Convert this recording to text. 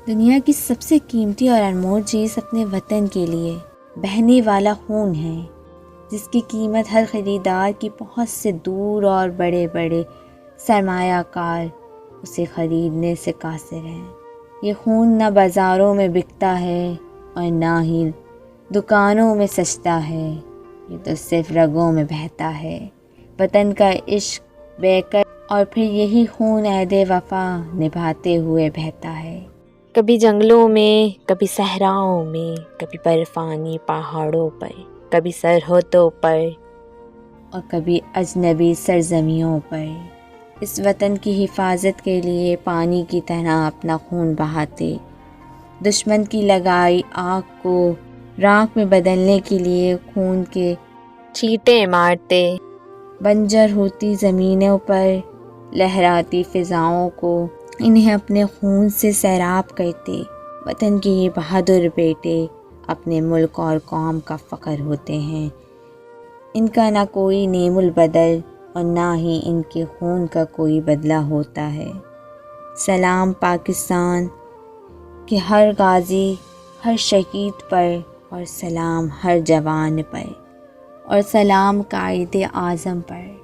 دنیا کی سب سے قیمتی اور انمول چیز اپنے وطن کے لیے بہنے والا خون ہے، جس کی قیمت ہر خریدار کی بہت سے دور اور بڑے بڑے سرمایہ کار اسے خریدنے سے قاصر ہیں۔ یہ خون نہ بازاروں میں بکتا ہے اور نہ ہی دکانوں میں سجتا ہے، یہ تو صرف رگوں میں بہتا ہے۔ وطن کا عشق بہہ کر اور پھر یہی خون عہد وفا نبھاتے ہوئے بہتا ہے۔ کبھی جنگلوں میں، کبھی صحراؤں میں، کبھی برفانی پہاڑوں پر، کبھی سرحدوں پر اور کبھی اجنبی سرزمیوں پر، اس وطن کی حفاظت کے لیے پانی کی طرح اپنا خون بہاتے، دشمن کی لگائی آگ کو راکھ میں بدلنے کے لیے خون کے چھینٹے مارتے، بنجر ہوتی زمینوں پر لہراتی فضاؤں کو انہیں اپنے خون سے سیراب کرتے۔ وطن کے یہ بہادر بیٹے اپنے ملک اور قوم کا فخر ہوتے ہیں۔ ان کا نہ کوئی نیم البدل اور نہ ہی ان کے خون کا کوئی بدلہ ہوتا ہے۔ سلام پاکستان کے ہر غازی، ہر شہید پر، اور سلام ہر جوان پر، اور سلام قائد اعظم پر۔